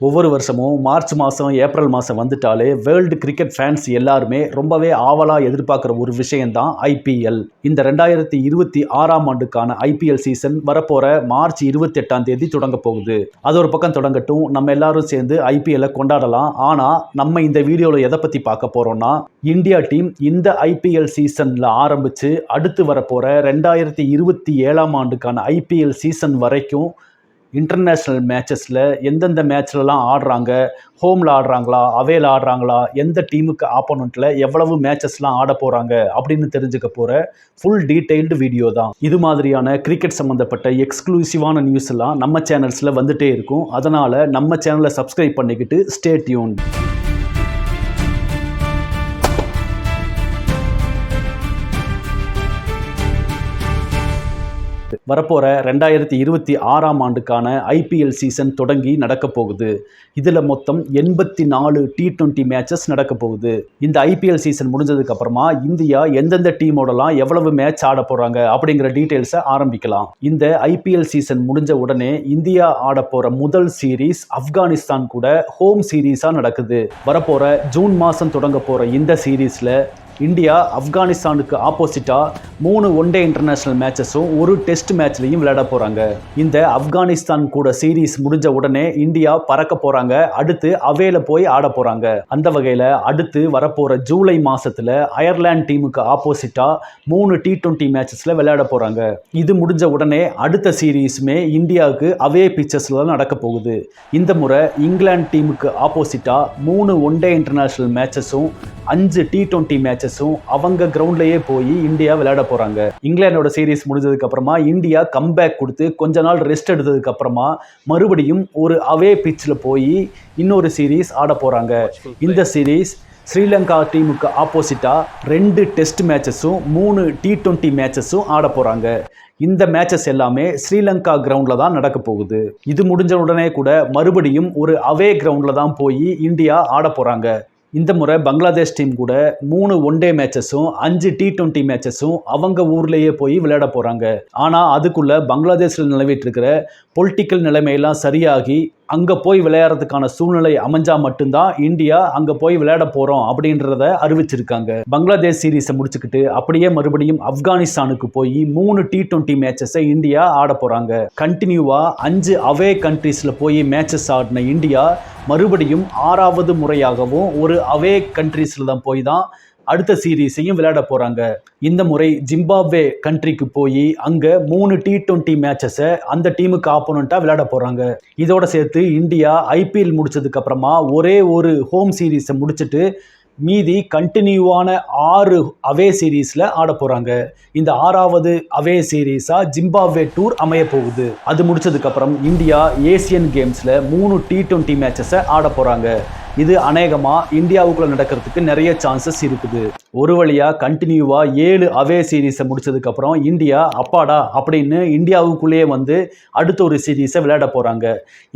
ஒவ்வொரு வருஷமும் மார்ச் மாதம் ஏப்ரல் மாதம் வந்துட்டாலே வேர்ல்டு கிரிக்கெட் ஃபேன்ஸ் எல்லாருமே ரொம்பவே ஆவலாக எதிர்பார்க்குற ஒரு விஷயம்தான் ஐபிஎல். இந்த 2026ஆம் ஆண்டுக்கான ஐபிஎல் சீசன் வரப்போகிற மார்ச் 28ஆம் தேதி தொடங்க போகுது. அது ஒரு பக்கம் தொடங்கட்டும், நம்ம எல்லாரும் சேர்ந்து ஐபிஎல்லை கொண்டாடலாம். ஆனால் நம்ம இந்த வீடியோவில் எதை பற்றி பார்க்க போகிறோம்னா, இந்தியா டீம் இந்த ஐபிஎல் சீசனில் ஆரம்பித்து அடுத்து வரப்போகிற 2027ஆம் ஆண்டுக்கான ஐபிஎல் சீசன் வரைக்கும் இன்டர்நேஷ்னல் மேட்சஸில் எந்தெந்த மேட்ச்லலாம் ஆடுறாங்க, ஹோமில் ஆடுறாங்களா, அவேல ஆடுறாங்களா, எந்த டீமுக்கு ஆப்போனண்ட்டில் எவ்வளவு மேட்சஸ்லாம் ஆட போகிறாங்க அப்படின்னு தெரிஞ்சுக்க போகிற ஃபுல் டீட்டெயில்டு வீடியோ தான். இது மாதிரியான கிரிக்கெட் சம்மந்தப்பட்ட எக்ஸ்க்ளூசிவான நியூஸ் எல்லாம் நம்ம சேனல்ஸில் வந்துகிட்டே இருக்கும். அதனால் நம்ம சேனலை சப்ஸ்கிரைப் பண்ணிக்கிட்டு ஸ்டே டியூன். வரப்போகிற 2026ஆம் ஆண்டுக்கான ஐபிஎல் சீசன் தொடங்கி நடக்க போகுது. இதில் மொத்தம் 84 T20 மேட்சஸ் நடக்க போகுது. இந்த ஐபிஎல் சீசன் முடிஞ்சதுக்கு அப்புறமா இந்தியா எந்தெந்த டீமோடலாம் எவ்வளவு மேட்ச் ஆட போகிறாங்க அப்படிங்கிற டீட்டெயில்ஸை ஆரம்பிக்கலாம். இந்த ஐபிஎல் சீசன் முடிஞ்ச உடனே இந்தியா ஆட போகிற முதல் சீரீஸ் ஆப்கானிஸ்தான் கூட ஹோம் சீரீஸாக நடக்குது. வரப்போகிற ஜூன் மாதம் தொடங்க போகிற இந்த சீரீஸில் இந்தியா ஆப்கானிஸ்தானுக்கு ஆப்போசிட்டாக 3 ஒன் டே இன்டர்நேஷ்னல் மேட்சஸும் ஒரு டெஸ்ட் மேட்ச்லையும் விளையாட போகிறாங்க. இந்த ஆப்கானிஸ்தான் கூட சீரீஸ் முடிஞ்ச உடனே இந்தியா பறக்க போகிறாங்க. அடுத்து அவேல போய் ஆட போகிறாங்க. அந்த வகையில் அடுத்து வரப்போகிற ஜூலை மாதத்தில் அயர்லாந்து டீமுக்கு ஆப்போசிட்டாக 3 T20 மேட்சஸில் விளையாட போகிறாங்க. இது முடிஞ்ச உடனே அடுத்த சீரீஸுமே இந்தியாவுக்கு அவே பிச்சஸில் தான் நடக்க போகுது. இந்த முறை இங்கிலாந்து டீமுக்கு ஆப்போசிட்டாக 3 ஒன் டே இன்டர்நேஷ்னல் மேட்சஸும் 5 T20 மேட்சஸும் அவங்க கிரவுண்ட்லேயே போய் இந்தியா விளையாட போகிறாங்க. இங்கிலாண்டோட சீரீஸ் முடிஞ்சதுக்கு அப்புறமா இந்தியா கம்பேக் கொடுத்து கொஞ்ச நாள் ரெஸ்ட் எடுத்ததுக்கு அப்புறமா மறுபடியும் ஒரு அவே பிச்சில் போய் இன்னொரு சீரீஸ் ஆட போகிறாங்க. இந்த சீரீஸ் ஸ்ரீலங்கா டீமுக்கு ஆப்போசிட்டாக 2 டெஸ்ட் மேட்சஸும் 3 T20 மேட்சஸும் ஆட போகிறாங்க. இந்த மேட்சஸ் எல்லாமே ஸ்ரீலங்கா கிரவுண்டில் தான் நடக்க போகுது. இது முடிஞ்ச உடனே கூட மறுபடியும் ஒரு அவே கிரவுண்டில் தான் போய் இந்தியா ஆட போகிறாங்க. இந்த முறை பங்களாதேஷ் டீம் கூட 3 ஒன் டே மேட்சஸும் 5 T20 மேட்சஸும் அவங்க ஊர்லேயே போய் விளையாட போகிறாங்க. ஆனால் அதுக்குள்ளே பங்களாதேஷில் நிலவிட்டு இருக்கிற பொலிட்டிக்கல் நிலைமையெல்லாம் சரியாகி அங்கே போய் விளையாடுறதுக்கான சூழ்நிலை அமைஞ்சால் மட்டும்தான் இந்தியா அங்கே போய் விளையாட போகிறோம் அப்படின்றத அறிவிச்சிருக்காங்க. பங்களாதேஷ் சீரீஸை முடிச்சுக்கிட்டு அப்படியே மறுபடியும் ஆப்கானிஸ்தானுக்கு போய் 3 T20 மேட்சஸை இந்தியா ஆட போகிறாங்க. கண்டினியூவாக 5 அவே கண்ட்ரீஸில் போய் மேட்சஸ் ஆடின இந்தியா மறுபடியும் 6வது முறையாகவும் ஒரு அவே கண்ட்ரீஸில் தான் போய் தான் அடுத்த சீரீஸையும் விளையாட போகிறாங்க. இந்த முறை ஜிம்பாப்வே கண்ட்ரிக்கு போய் அங்கே 3 T20 மேட்சஸை அந்த டீமுக்கு ஆப்போனண்ட்டாக விளையாட போகிறாங்க. இதோட சேர்த்து இந்தியா ஐபிஎல் முடிச்சதுக்கு அப்புறமா ஒரே ஒரு ஹோம் சீரீஸை முடிச்சுட்டு மீதி கண்டினியூவான 6 அவே சீரீஸில் ஆட போகிறாங்க. இந்த 6வது அவே சீரீஸாக ஜிம்பாப்வே டூர் அமைய போகுது. அது முடிச்சதுக்கப்புறம் இந்தியா ஏசியன் கேம்ஸில் 3 T20 மேட்சஸை ஆட போகிறாங்க. இது அநேகமாக இந்தியாவுக்குள்ளே நடக்கிறதுக்கு நிறைய சான்சஸ் இருக்குது. ஒரு வழியாக கண்டினியூவாக 7 அவே சீரீஸை முடிச்சதுக்கப்புறம் இந்தியா அப்பாடா அப்படின்னு இந்தியாவுக்குள்ளேயே வந்து அடுத்த ஒரு சீரீஸை விளையாட போகிறாங்க.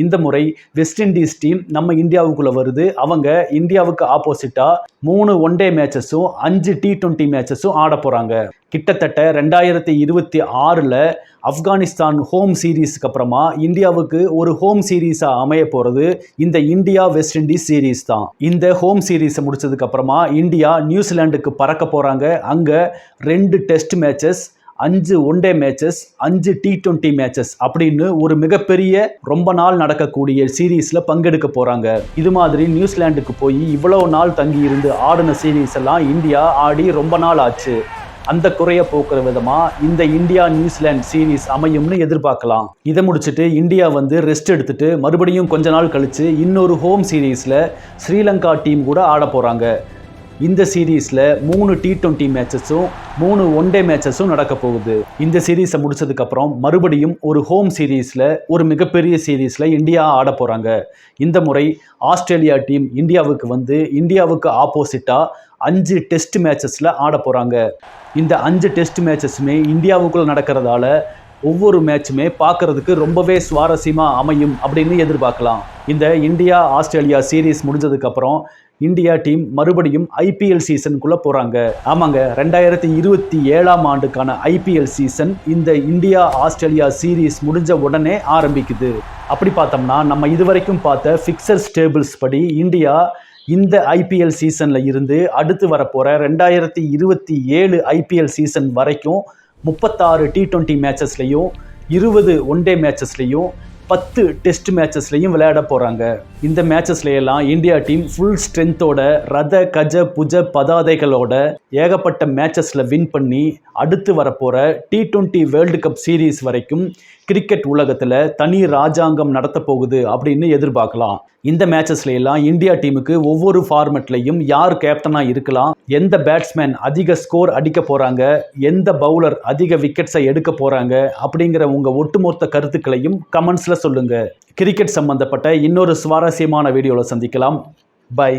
இந்த முறை வெஸ்ட் இண்டீஸ் டீம் நம்ம இந்தியாவுக்குள்ளே வருது. அவங்க இந்தியாவுக்கு ஆப்போசிட்டாக 3 ஒன் டே மேட்சஸும் 5 T20 மேட்சஸும் ஆட போகிறாங்க. கிட்டத்தட்ட 2026 ஆப்கானிஸ்தான் ஹோம் சீரீஸ்க்கு அப்புறமா இந்தியாவுக்கு ஒரு ஹோம் சீரீஸாக அமைய போகிறது இந்த இந்தியா வெஸ்ட் இண்டீஸ் சீரீஸ் தான். இந்த ஹோம் சீரீஸை முடிச்சதுக்கு அப்புறமா இந்தியா நியூசிலாண்டுக்கு பறக்க போகிறாங்க. அங்கே 2 test matches, 5 one day matches, 5 T20 matches அப்படின்னு ஒரு மிகப்பெரிய ரொம்ப நாள் நடக்கக்கூடிய சீரீஸில் பங்கெடுக்க போகிறாங்க. இது மாதிரி நியூசிலாண்டுக்கு போய் இவ்வளோ நாள் தங்கி இருந்து ஆடின சீரீஸ் எல்லாம் இந்தியா ஆடி ரொம்ப நாள் ஆச்சு. அந்த குறைய போக்குற விதமாக இந்த இந்தியா நியூசிலாந்து சீரீஸ் அமையும்னு எதிர்பார்க்கலாம். இதை முடிச்சுட்டு இந்தியா வந்து ரெஸ்ட் எடுத்துட்டு மறுபடியும் கொஞ்ச நாள் கழித்து இன்னொரு ஹோம் சீரீஸில் ஸ்ரீலங்கா டீம் கூட ஆட போகிறாங்க. இந்த சீரீஸில் 3 T20 மேட்சஸும் 3 ஒன் டே மேட்சஸும் நடக்க போகுது. இந்த சீரீஸை முடிச்சதுக்கப்புறம் மறுபடியும் ஒரு ஹோம் சீரீஸில் ஒரு மிகப்பெரிய சீரீஸில் இந்தியா ஆட போகிறாங்க. இந்த முறை ஆஸ்திரேலியா டீம் இந்தியாவுக்கு வந்து இந்தியாவுக்கு ஆப்போசிட்டாக 5 டெஸ்ட் மேட்சஸில் ஆட போகிறாங்க. இந்த 5 டெஸ்ட் மேட்சஸுமே இந்தியாவுக்குள்ளே நடக்கிறதால ஒவ்வொரு மேட்சுமே பார்க்கறதுக்கு ரொம்பவே சுவாரஸ்யமாக அமையும் அப்படின்னு எதிர்பார்க்கலாம். இந்த இந்தியா ஆஸ்திரேலியா சீரீஸ் முடிஞ்சதுக்கப்புறம் இந்தியா டீம் மறுபடியும் ஐபிஎல் சீசனுக்குள்ள போறாங்க. ஆமாங்க, 2027ஆம் ஆண்டுக்கான ஐபிஎல் சீசன் இந்த இந்தியா ஆஸ்திரேலியா சீரீஸ் முடிஞ்ச உடனே ஆரம்பிக்குது. அப்படி பார்த்தோம்னா நம்ம இதுவரைக்கும் பார்த்த ஃபிக்சர்ஸ் டேபிள்ஸ் படி இந்தியா இந்த ஐபிஎல் சீசன்ல இருந்து அடுத்து வரப்போற 2027 ஐபிஎல் சீசன் வரைக்கும் 36 T20 மேட்சஸ்லையும் 20 ஒன் டே மேட்சஸ்லையும் 10 டெஸ்ட் மேட்சஸ்லையும் விளையாட போகிறாங்க. இந்த மேட்சஸ்லையெல்லாம் இந்தியா டீம் ஃபுல் ஸ்ட்ரென்த்தோட ரத கஜ புஜ பதாதைகளோட ஏகப்பட்ட மேட்சஸில் வின் பண்ணி அடுத்து வரப்போகிற T20 வேர்ல்டு கப் சீரீஸ் வரைக்கும் கிரிக்கெட் உலகத்தில் தனி ராஜாங்கம் நடத்த போகுது அப்படின்னு எதிர்பார்க்கலாம். இந்த மேட்சஸ்ல எல்லாம் இந்தியா டீமுக்கு ஒவ்வொரு ஃபார்மெட்லையும் யார் கேப்டனாக இருக்கலாம், எந்த பேட்ஸ்மேன் அதிக ஸ்கோர் அடிக்க போகிறாங்க, எந்த பவுலர் அதிக விக்கெட்ஸை எடுக்க போகிறாங்க அப்படிங்கிற உங்கள் ஒட்டுமொத்த கருத்துக்களையும் கமெண்ட்ஸில் சொல்லுங்கள். கிரிக்கெட் சம்பந்தப்பட்ட இன்னொரு சுவாரஸ்யமான வீடியோவில் சந்திக்கலாம். பை.